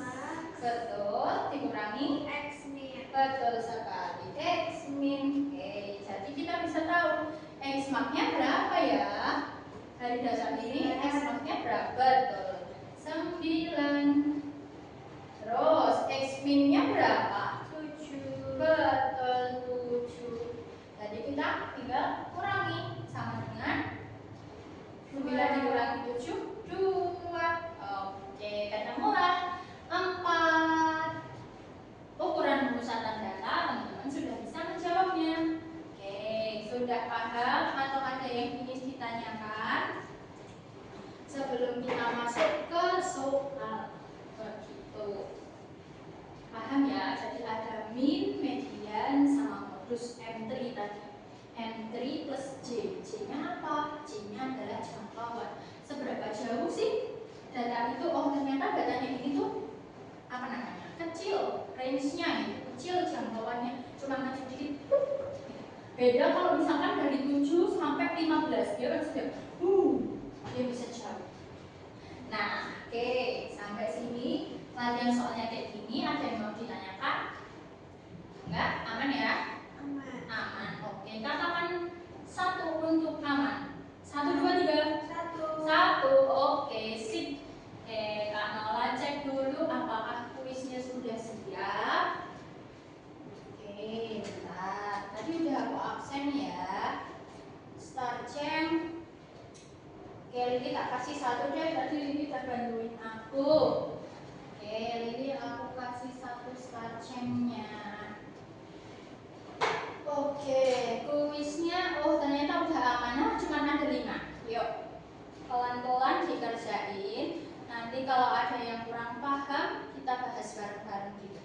Betul. Dikurangi X min. betul sekali. X min. Oke, jadi kita bisa tahu max-nya berapa ya? Hari dasar ini X max-nya berapa? Betul, 9. Terus X min-nya berapa? 7. Betul, 7. Jadi kita tinggal kurangi, sama dengan 9 dikurangi 7, 2. Oke, ketemulah 4. Ukuran pemusatan data, teman-teman sudah bisa menjawabnya. Oke, sudah paham atau ada yang ingin ditanyakan sebelum kita masuk ke soal? Begitu. Paham ya? Jadi ada min, median, sama modus M3 tadi. M3 plus J. J-nya apa? J-nya adalah jangkauan. Seberapa jauh sih data itu? Oh, ternyata datanya ini tuh apa namanya? Kecil, range-nya gitu. Kecil jangkauannya, cuma maju dikit. Beda kalau misalkan dari 7 sampai 15, dia kan sudah dia bisa jauh. Nah, oke, sampai sini latihan soalnya kayak gini. Ada yang mau ditanyakan? Enggak? Aman ya? Aman. Aman. Oke, katakan 1 untuk aman. 1, 2, 3. 1. Oke, sip. Oke, Kak Nola cek dulu apakah kuisnya sudah siap. Oke, bentar. Tadi udah aku absen ya. Start jam. Oke, Lili tak kasih 1 deh. Tadi Lili tak bantuin aku. Oke, Lili aku kasih 1 start jam-nya. Oke, kuisnya ternyata udah amanah, cuma ada 5. Yuk, pelan-pelan dikerjain. Nanti kalau ada yang kurang paham, kita bahas bareng-bareng gitu.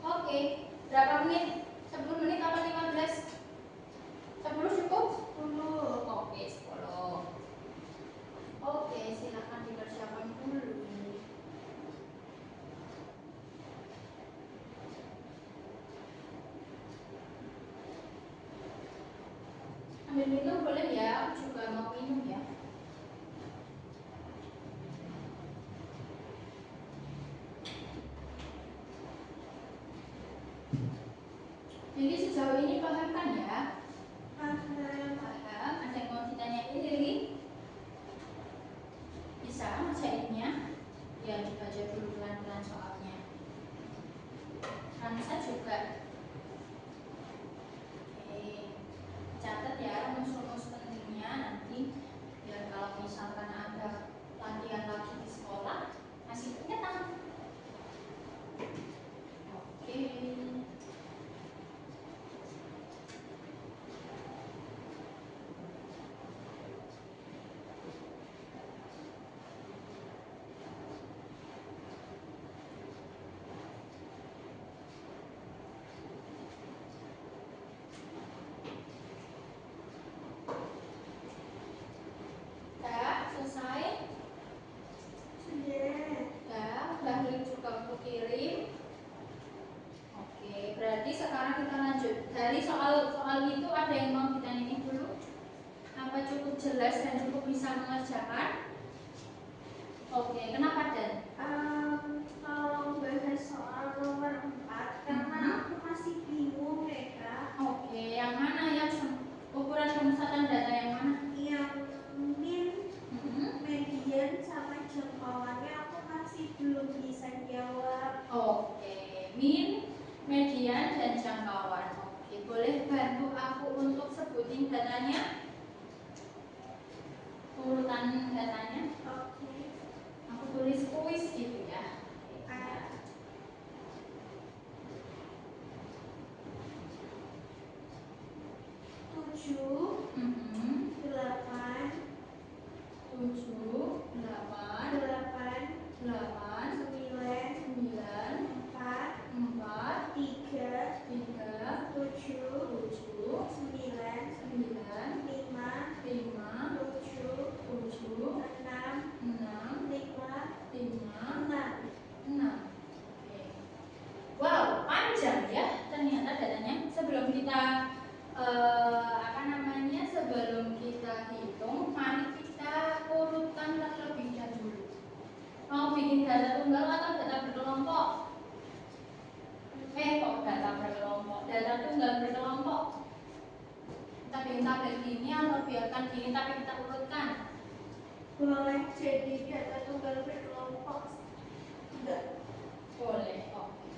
Oke, berapa menit? 10 menit atau 15? 10 cukup? 10. Oke, 10. Oke, silakan dikerjakan dulu. Ambil minum boleh ya, aku juga mau minum ya. Jadi sejauh ini paham kan ya? Paham. Paham. Ada yang mau ditanyain Lili? Bisa ngerjainnya? Ya, dibaca dulu pelan-pelan soalnya. Ransa juga. Oke, catat ya rumus-rumus pentingnya nanti, biar kalau misalkan ada latihan lagi di sekolah masih ingat. Oke. Selesai? Sudah. Udah link juga untuk kirim. Oke, berarti sekarang kita lanjut. Dari soal itu ada yang mau ditanyain dulu? Apa cukup jelas dan cukup bisa mengerjakan? Oke, kenapa Dan? Kalau bahas soal nomor 4, karena aku masih bingung ya Kak. Oke, yang mana yang ukuran pemusatan data yang mana? Yang min, median, sama jangkauannya aku masih belum bisa jawab. Oke, min, median, dan jangkauan. Oke, boleh bantu aku untuk sebutin datanya? Urutan datanya? Oke. Aku tulis kuis gitu ya. 7, 8, 6. Wow, panjang ya ternyata datanya. Sebelum kita sebelum kita hitung, mari kita urutkan terlebih dahulu. Mau bikin data tunggal atau data berkelompok? Kok data berkelompok? Data tunggal berkelompok. Kita bikin tabel gini atau biarkan gini tapi kita urutkan? Boleh jadi data tunggal berkelompok. Tidak. Boleh. Oke.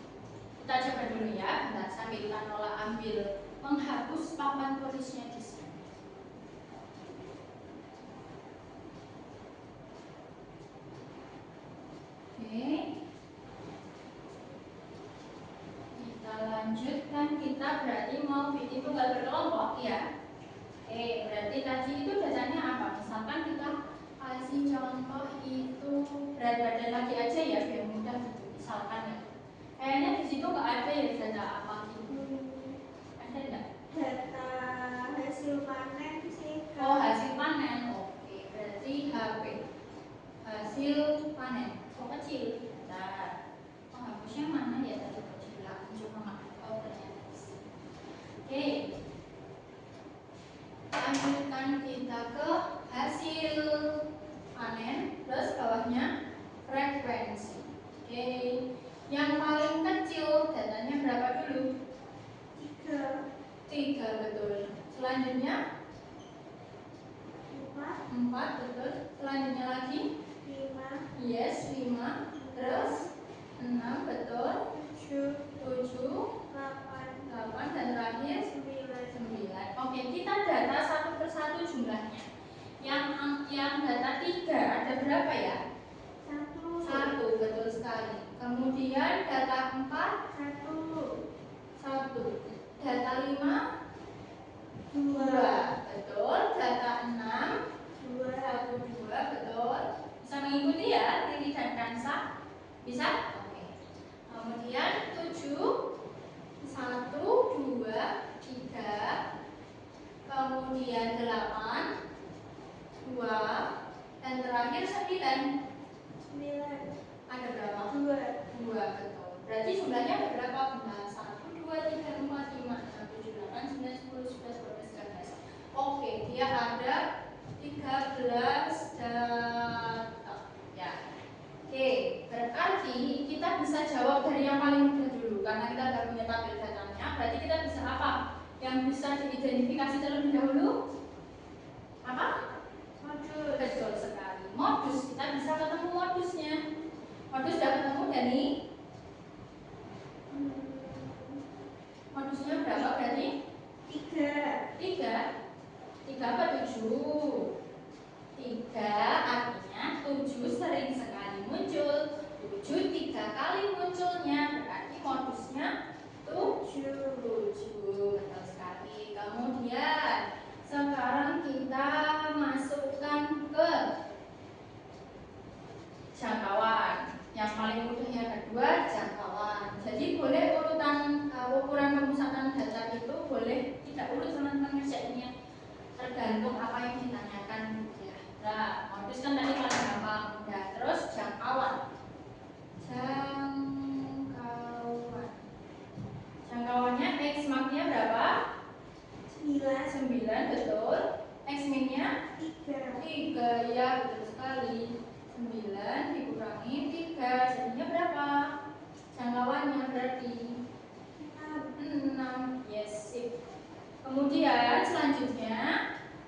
Kita coba dulu ya. Bentar, sambil Kanola ambil menghapus papan tulisnya di sini. Oke. Kita lanjutkan. Kita berarti mau bikin tunggal berkelompok ya. Oke, berarti tadi itu datanya apa? Misalkan kita kasih contoh itu berat badan lagi aja ya biar mudah gitu. Misalkan ya. Kayaknya di situ nggak ada ya data apa gitu. Ada nggak? Data hasil panen sih. Oh, hasil panen. Oke, berarti HP. Hasil panen. Oh, kecil. Bentar. Penghapusnya mana ya tadi kecil lah. Coba makan. Oh, ternyata di sini. Oke. Lanjutkan kita ke hasil panen. Terus bawahnya frekuensi. Oke. Yang paling kecil datanya berapa dulu? 3, 3 betul. Selanjutnya 4 betul. Selanjutnya lagi 5, yes 5. Terus 6 betul. 7 8 dan terakhir 9. Oke, kita data satu persatu jumlahnya. Yang data 3 ada berapa ya? 1 betul sekali. Kemudian data 4 1. Data 5 2 betul. Data 6 1 2 betul. Bisa mengikuti ya Riri dan Kansa? Bisa? Oke. Kemudian 7 1 2 3. Kemudian 8 2 dan terakhir 9. Ada berapa? 2 betul. Berarti jumlahnya ada berapa? Bentar. 1 2 3 4 5 6 7 8 9 10 11 12 13. Oke, dia ada 13 data. Ya. Oke, berarti kita bisa jawab dari yang paling mudah dulu karena kita sudah punya tabel datanya. Berarti kita bisa apa? Yang bisa diidentifikasi terlebih dahulu? Apa? Modus. Betul sekali. Modus. Kita bisa ketemu modusnya. Modus sudah ketemu dari modusnya berapa berarti? 3 apa 7? 3 artinya 7 sering sekali muncul. 7 3 kali munculnya berarti modusnya 7. Betul sekali. Kemudian sekarang kita masukkan ke jangkauan. Yang paling mudah yang kedua jangkauan. Jadi boleh urutan ukuran pemusatan data itu boleh tidak urut teman-teman ngerjainnya. Tergantung apa yang ditanyakan ya. Nah, modus kan tadi paling gampang. Nah, terus jangkauan. Jangkauannya X max-nya berapa? 9 betul. X min-nya 3 ya betul sekali. 9 dikurangi 3 jadinya berapa? Jangkauannya berarti 6. Yes, sip. Kemudian selanjutnya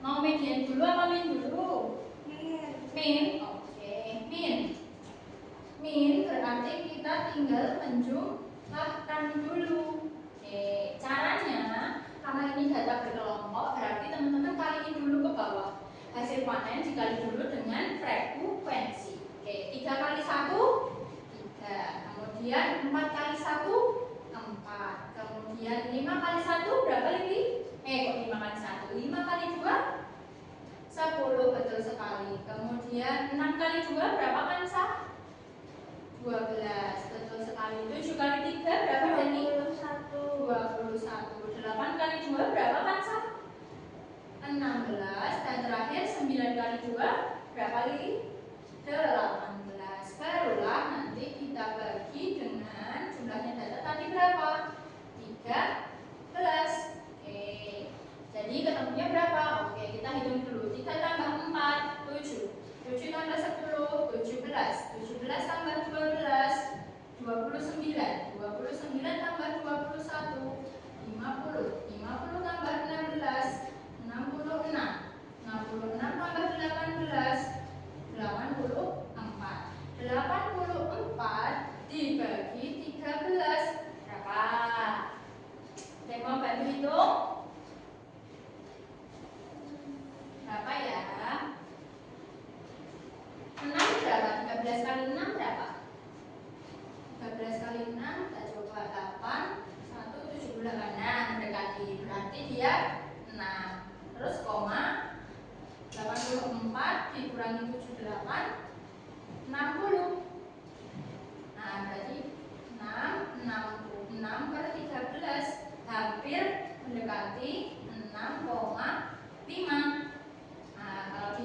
mau median dulu apa min dulu? Min. Oke, min berarti kita tinggal menjumlahkan dulu. Oke, caranya karena ini data berkelompok berarti teman-teman kaliin dulu ke bawah. Hasil panen dikali dulu dengan frekuensi. Oke, 3 kali 1 3. Kemudian 4 kali 1 4. Kemudian 5 kali 1 berapa lagi? Kok 5 kali 1? 5 kali 2 10 betul sekali. Kemudian 6 kali 2 berapa kan sah? 12 betul sekali. 7 kali 3 berapa Dani? 21. 8 kali 2 berapa kan sah? 16. Dan terakhir 9 kali 2 berapa lagi? 18. Barulah nanti kita bagi dengan jumlahnya data tadi berapa? 13. Oke. Jadi ketemunya berapa? Oke, kita hitung dulu. 3 tambah 4 7. 7 tambah 10 17. 17 tambah 12 29. 29 tambah 21 50. 50 tambah 16 60. lihat 6. Terus koma 84 dikurangi 78 60. Nah, berarti 6 per 13 hampir mendekati 6,5. Nah, kalau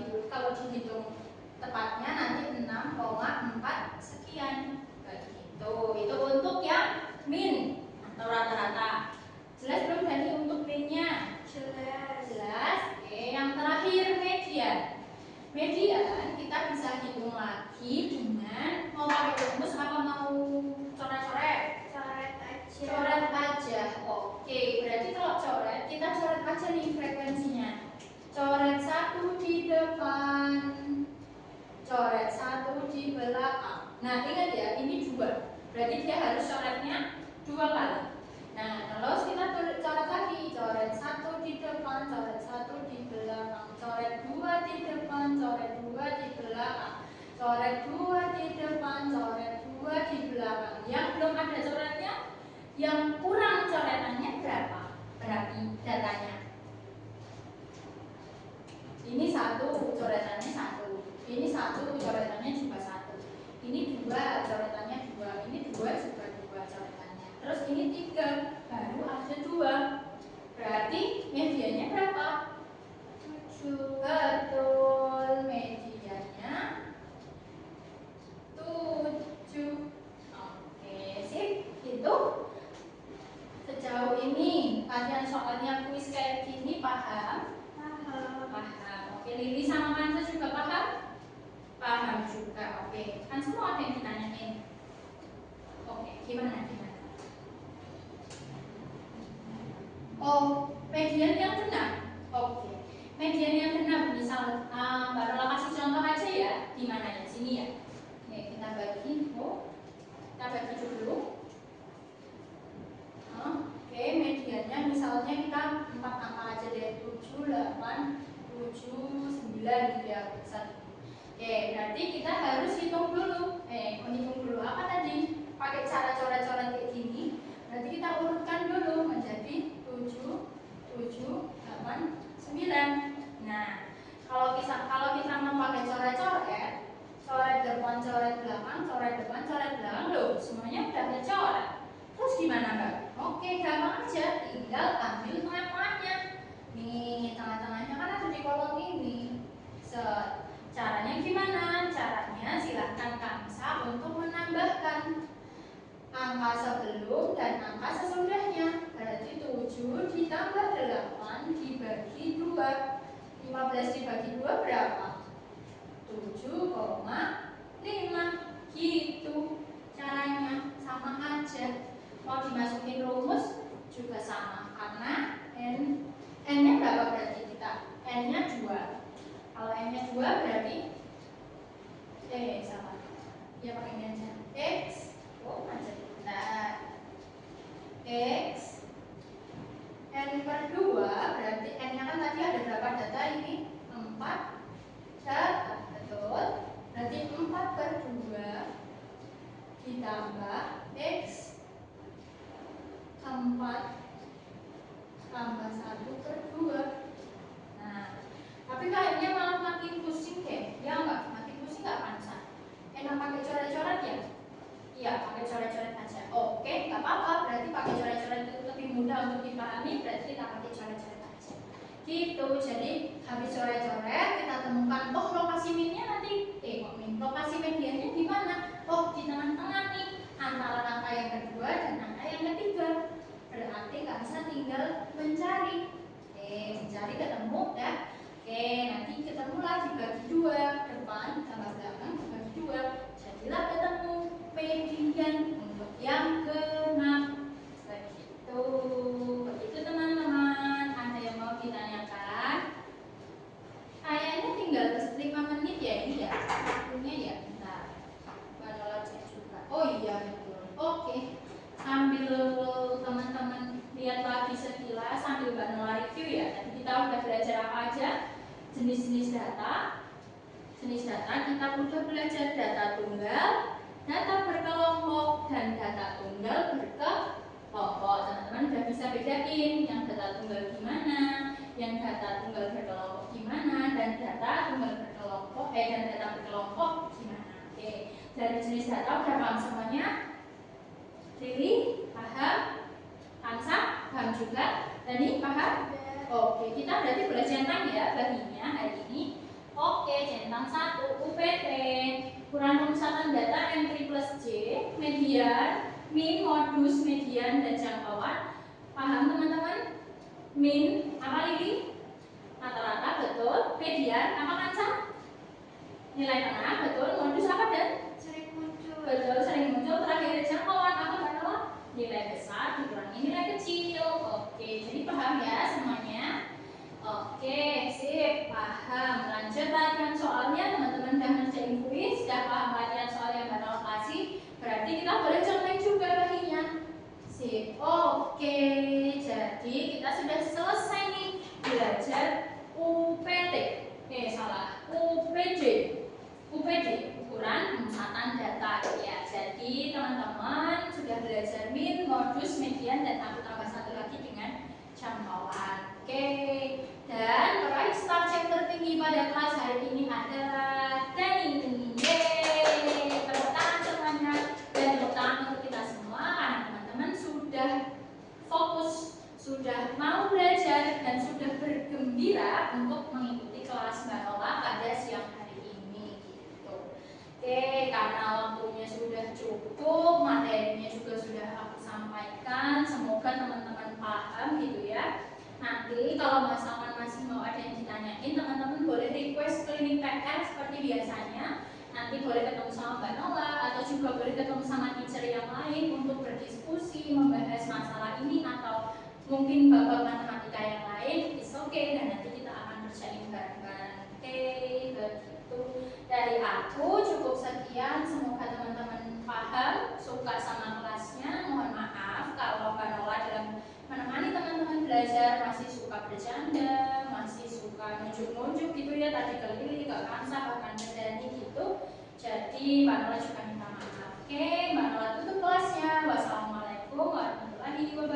dihitung tepatnya nanti 6,4 sekian. Begitu. Itu untuk yang min atau rata-rata. Jelas belum tadi untuk minnya? Jelas. Oke, yang terakhir median. Median kita bisa hitung lagi dengan mau pakai rumus apa mau coret-coret? Coret aja. Coret aja. Oke, berarti kalau coret kita coret aja nih frekuensinya. Coret 1 di depan, coret 1 di belakang. Nah, ingat ya, ini 2. Berarti dia harus coretnya 2 kali. Nah, terus kita coret lagi, coret 1 di depan, coret 1 di belakang, coret 2 di depan, coret 2 di belakang, coret 2 di depan, coret 2 di belakang. Yang belum ada coretnya, yang kurang coretannya berapa? Berarti datanya. Ini 1, coretannya 1. Ini 1, coretannya juga 1. Ini 2, coretannya 2. Ini 2 juga 2 coretannya. Terus ini 3, baru ada 2. Berarti mediannya berapa? 7. Betul, mediannya 7. Oke, sip. Itu sejauh ini kalian soalnya kuis kayak gini paham? Paham. Oke, Lili sama Kansa juga paham? Paham juga. Oke, kan semua ada yang ditanyain. Oke, gimana? Oh, median yang benar. Oke, median yang benar. Misal Mbak Lola kasih contoh aja ya. Di mana ya? Sini ya. Oke, kita bagi. Kita bagi dulu. Oke, mediannya misalnya kita 4 angka aja deh. 7, 8, 7, 9 gitu ya. Oke, berarti kita harus hitung dulu. Menghitung dulu apa tadi? Pakai cara coret-coret kayak gini. Berarti kita urutkan dulu menjadi 7, 8, 9. Nah, kalau kita mau pakai coret-coret, coret depan, coret belakang, coret depan, coret belakang, loh, semuanya udah kecoret. Terus gimana, Mbak? Oke, gampang aja, tinggal ambil tengah-tengahnya. Nih, tengah-tengahnya kan ada di kolom ini. Caranya gimana? Caranya silahkan Kansa untuk menambahkan angka sebelum dan angka sesudahnya. Berarti 7 ditambah 8 dibagi 2. 15 dibagi 2 berapa? 7,5. Gitu caranya, sama aja. Mau dimasukin rumus juga sama, karena n-nya berapa berarti kita? N-nya 2. Kalau n-nya 2 berarti sama. Ya pakai ini aja. X. Oh, aja. Nah, X n per 2 berarti n-nya kan tadi ada berapa data ini? 4 data, betul? Berarti 4 per 2 ditambah X 4 tambah 1 per 2. Nah, tapi kayaknya malah makin pusing deh. Ya enggak? Makin pusing enggak, Kansa? Enak pakai coret-coret ya? Iya, pakai coret-coret aja. Oke, nggak apa-apa. Berarti pakai coret-coret itu lebih mudah untuk dipahami. Berarti kita pakai coret-coret aja. Gitu. Jadi habis coret-coret kita temukan, oh lokasi minnya nanti, lokasi mediannya di mana? Oh, di tengah-tengah nih, antara angka yang kedua dan angka yang ketiga. Berarti Kansa tinggal mencari. Mencari ketemu ya. Nanti ketemulah dibagi 2, depan tambah belakang dibagi 2. Jadilah ketemu median untuk yang genap. Begitu teman-teman. Ada yang mau ditanyakan? Kayaknya tinggal 5 menit ya ini ya. Waktunya ya. Bentar. Baru cek juga. Oh iya betul. Oke. Sambil teman-teman lihat lagi sekilas, sambil Mbak Nola review ya. Tadi kita udah belajar apa aja? Jenis-jenis data. Jenis data kita udah belajar data tunggal, data berkelompok, dan data tunggal berkelompok. kelompok. Teman-teman udah bisa bedain yang data tunggal gimana, yang data tunggal berkelompok gimana, dan data tunggal berkelompok dan data berkelompok gimana. Oke, dari jenis data udah paham semuanya? Rili, paham? Hamsa, paham juga? Dani, paham? Oke, kita berarti boleh centang ya baginya hari ini. Oke, centang 1 UPT, ukuran pemusatan data entry plus J, median, min, modus, median, dan jangkauan. Paham teman-teman? Min, apa Lili? Rata-rata, betul. Median, apa Kansa? Nilai tengah, betul. Modus apa dan? Sering muncul. Betul, sering muncul. Terakhir jangkauan, apa Mbak Nola? Nilai besar dikurangi nilai kecil. Oke, jadi paham ya semuanya? Oke, sip, paham. Lanjut latihan soalnya, teman-teman udah ngerjain kuis, sudah paham latihan soal yang Mbak Nola kasih. Berarti kita boleh contek juga baginya. Sip, oke. Jadi kita sudah selesai nih belajar UPT. Salah, UPD. UPD, ukuran pemusatan data ya. Jadi teman-teman sudah belajar min, modus, median, dan aku tambah satu lagi dengan jangkauan. Oke. Dan peraih star check tertinggi pada kelas hari ini adalah Dani. Yeay, tepuk tangan semuanya dan tepuk tangan untuk kita semua karena teman-teman sudah fokus, sudah mau belajar dan sudah bergembira untuk mengikuti kelas Mbak Nola pada siang hari ini gitu. Oke, karena waktunya sudah cukup, materinya juga sudah aku sampaikan, semoga teman-teman paham gitu ya. Nanti kalau Mas Salman masih mau ada yang ditanyain, teman-teman boleh request cleaning PR seperti biasanya. Nanti boleh ketemu sama Mbak Nola atau juga boleh ketemu sama teacher yang lain untuk berdiskusi, membahas masalah ini atau mungkin bab matematika yang lain. It's okay, dan nanti kita akan kerjain bareng-bareng. Oke, begitu. Dari aku cukup sekian. Semoga teman-teman paham, suka sama kelasnya. Mohon maaf kalau Mbak Nola dalam menemani teman-teman belajar masih suka bercanda, masih suka nunjuk-nunjuk gitu ya, tadi ke Lili, ke Kansa, bahkan ke Dani gitu. Jadi Mbak Nola juga minta maaf. Oke, Mbak Nola tutup kelasnya. Wassalamualaikum warahmatullahi wabarakatuh.